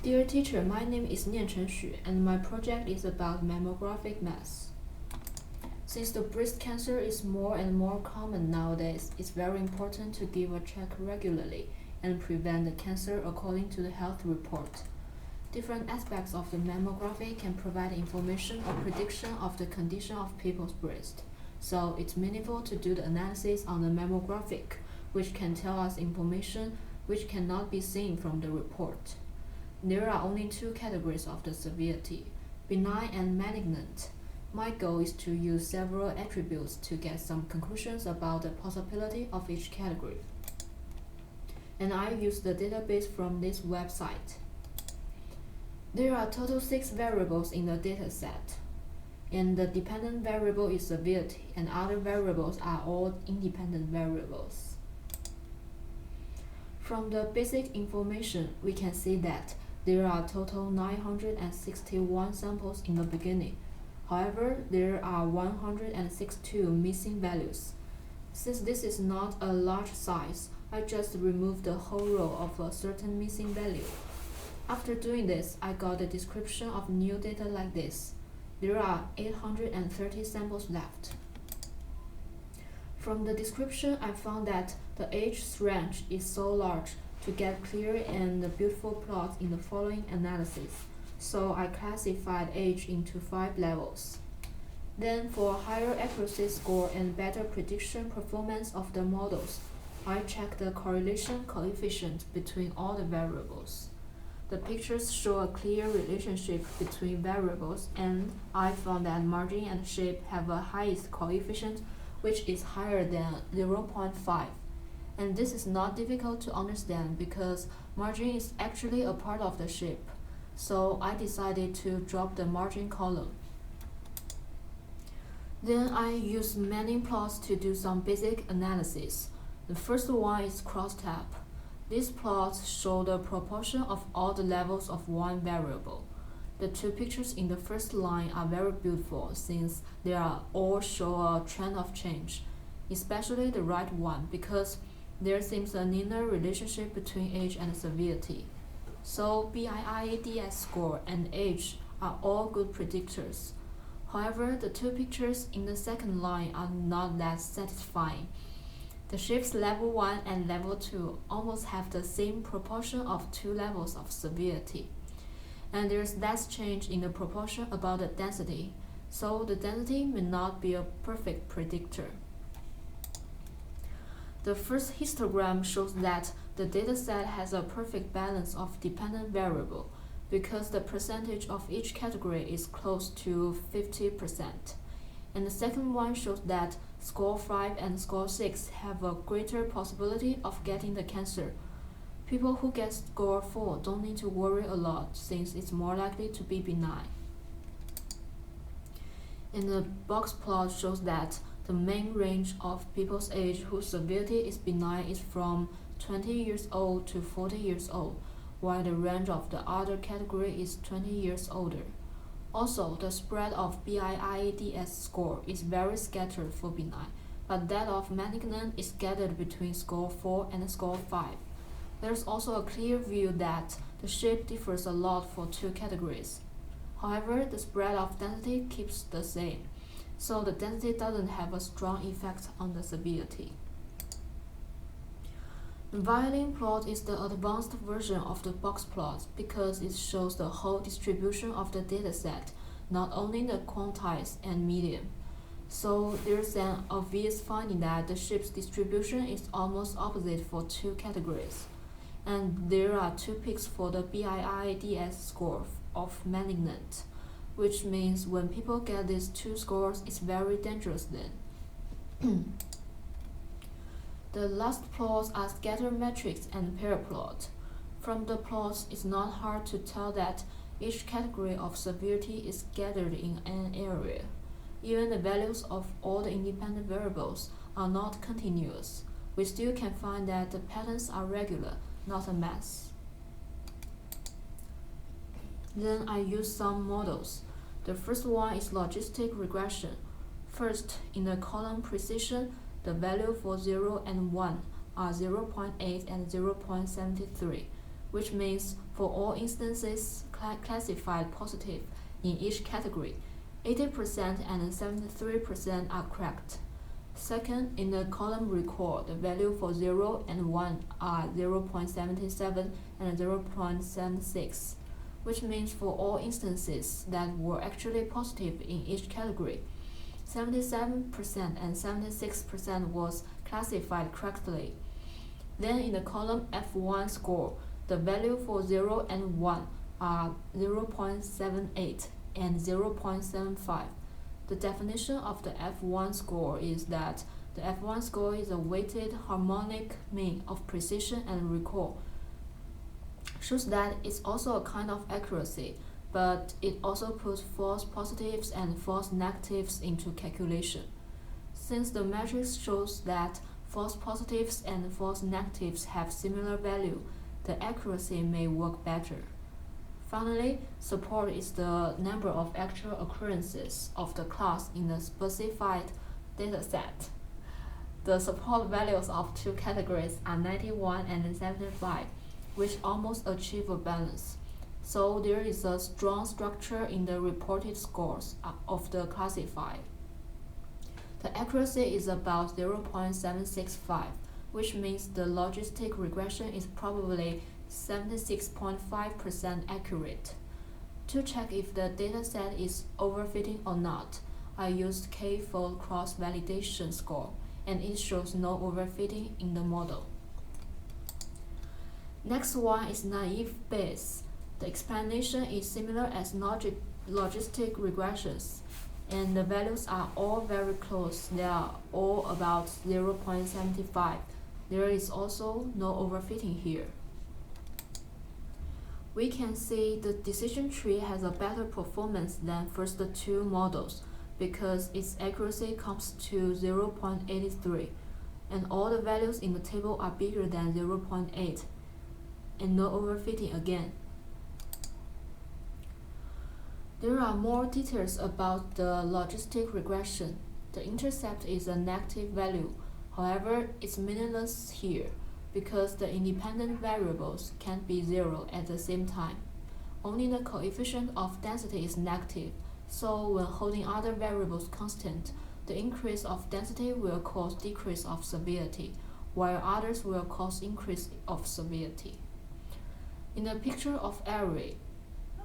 Dear teacher, my name is Nianchen Xu, and my project is about mammographic mass. Since the breast cancer is more and more common nowadays, it's very important to give a check regularly and prevent the cancer according to the health report. Different aspects of the mammography can provide information or prediction of the condition of people's breast. So it's meaningful to do the analysis on the mammographic, which can tell us information which cannot be seen from the report. There are only two categories of the severity, benign and malignant. My goal is to use several attributes to get some conclusions about the possibility of each category. And I use the database from this website. There are total 6 variables in the dataset, and the dependent variable is severity, and other variables are all independent variables. From the basic information, we can see that there are total 961 samples in the beginning. However, there are 162 missing values. Since this is not a large size, I just removed the whole row of a certain missing value. After doing this, I got a description of new data like this. There are 830 samples left. From the description, I found that the age range is so large to get clear and beautiful plots in the following analysis. So I classified age into 5 levels. Then for higher accuracy score and better prediction performance of the models, I checked the correlation coefficient between all the variables. The pictures show a clear relationship between variables, and I found that margin and shape have a highest coefficient, which is higher than 0.5. And this is not difficult to understand because margin is actually a part of the shape. So I decided to drop the margin column. Then I used Manning plots to do some basic analysis. The first one is crosstab. These plots show the proportion of all the levels of one variable. The two pictures in the first line are very beautiful since they all show a trend of change, especially the right one because there seems a linear relationship between age and severity. So BIIADS score and age are all good predictors. However, the two pictures in the second line are not that satisfying. The shapes level 1 and level 2 almost have the same proportion of two levels of severity. And there's less change in the proportion about the density, so the density may not be a perfect predictor. The first histogram shows that the dataset has a perfect balance of dependent variable because the percentage of each category is close to 50%. And the second one shows that score 5 and score 6 have a greater possibility of getting the cancer. People who get score 4 don't need to worry a lot since it's more likely to be benign. And the box plot shows that the main range of people's age whose severity is benign is from 20 years old to 40 years old, while the range of the other category is 20 years older. Also, the spread of BIIADS score is very scattered for benign, but that of malignant is scattered between score 4 and score 5. There's also a clear view that the shape differs a lot for two categories. However, the spread of density keeps the same, so the density doesn't have a strong effect on the severity. The violin plot is the advanced version of the box plot because it shows the whole distribution of the dataset, not only the quantiles and median. So there's an obvious finding that the shape's distribution is almost opposite for two categories. And there are two peaks for the BIIADS score of malignant, which means when people get these two scores, it's very dangerous then. The last plots are scatter matrix and pair plot. From the plots, it's not hard to tell that each category of severity is scattered in an area. Even the values of all the independent variables are not continuous. We still can find that the patterns are regular, not a mess. Then I use some models. The first one is logistic regression. First, in the column precision, the value for 0 and 1 are 0.8 and 0.73, which means for all instances classified positive in each category, 80% and 73% are correct. Second, in the column recall, the value for 0 and 1 are 0.77 and 0.76, which means for all instances that were actually positive in each category, 77% and 76% was classified correctly. Then in the column F1 score, the value for 0 and 1 are 0.78 and 0.75. The definition of the F1 score is that the F1 score is a weighted harmonic mean of precision and recall. Shows that it's also a kind of accuracy, but it also puts false positives and false negatives into calculation. Since the matrix shows that false positives and false negatives have similar value, the accuracy may work better. Finally, support is the number of actual occurrences of the class in the specified dataset. The support values of two categories are 91 and 75, which almost achieve a balance. So there is a strong structure in the reported scores of the classifier. The accuracy is about 0.765, which means the logistic regression is probably 76.5% accurate. To check if the dataset is overfitting or not, I used K-fold cross-validation score, and it shows no overfitting in the model. Next one is naive Bayes. The explanation is similar as logistic regressions, and the values are all very close. They are all about 0.75. There is also no overfitting here. We can see the decision tree has a better performance than first two models because its accuracy comes to 0.83, and all the values in the table are bigger than 0.8, and no overfitting again. There are more details about the logistic regression. The intercept is a negative value. However, it's meaningless here because the independent variables can't be zero at the same time. Only the coefficient of density is negative, so when holding other variables constant, the increase of density will cause decrease of severity, while others will cause increase of severity. In the picture of array,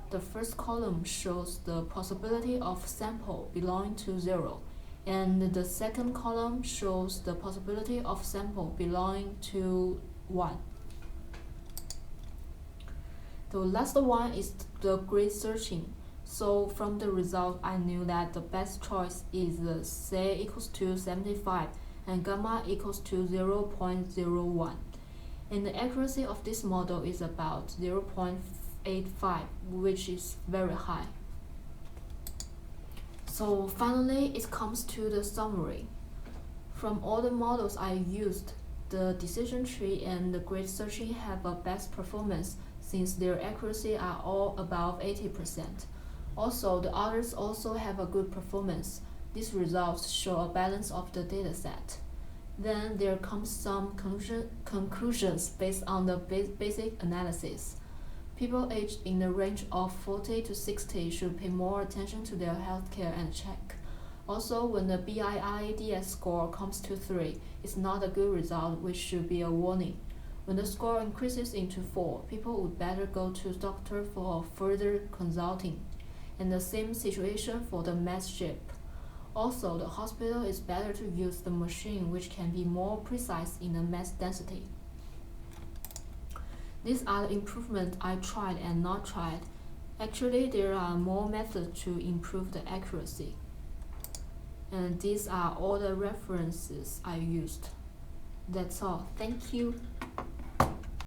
the first column shows the possibility of sample belonging to 0, and the second column shows the possibility of sample belonging to 1. The last one is the grid searching. So from the result, I knew that the best choice is the C equals to 75 and gamma equals to 0.01. And the accuracy of this model is about 0.85, which is very high. So finally, it comes to the summary. From all the models I used, the decision tree and the grid searching have a best performance since their accuracy are all above 80%. Also, the others also have a good performance. These results show a balance of the dataset. Then there comes some conclusions based on the basic analysis. People aged in the range of 40 to 60 should pay more attention to their healthcare and check. Also, when the BIIDS score comes to 3, it's not a good result, which should be a warning. When the score increases into 4, people would better go to doctor for further consulting. And the same situation for the mass shape. Also, the hospital is better to use the machine which can be more precise in the mass density. These are the improvements I tried and not tried. Actually, there are more methods to improve the accuracy. And these are all the references I used. That's all. Thank you.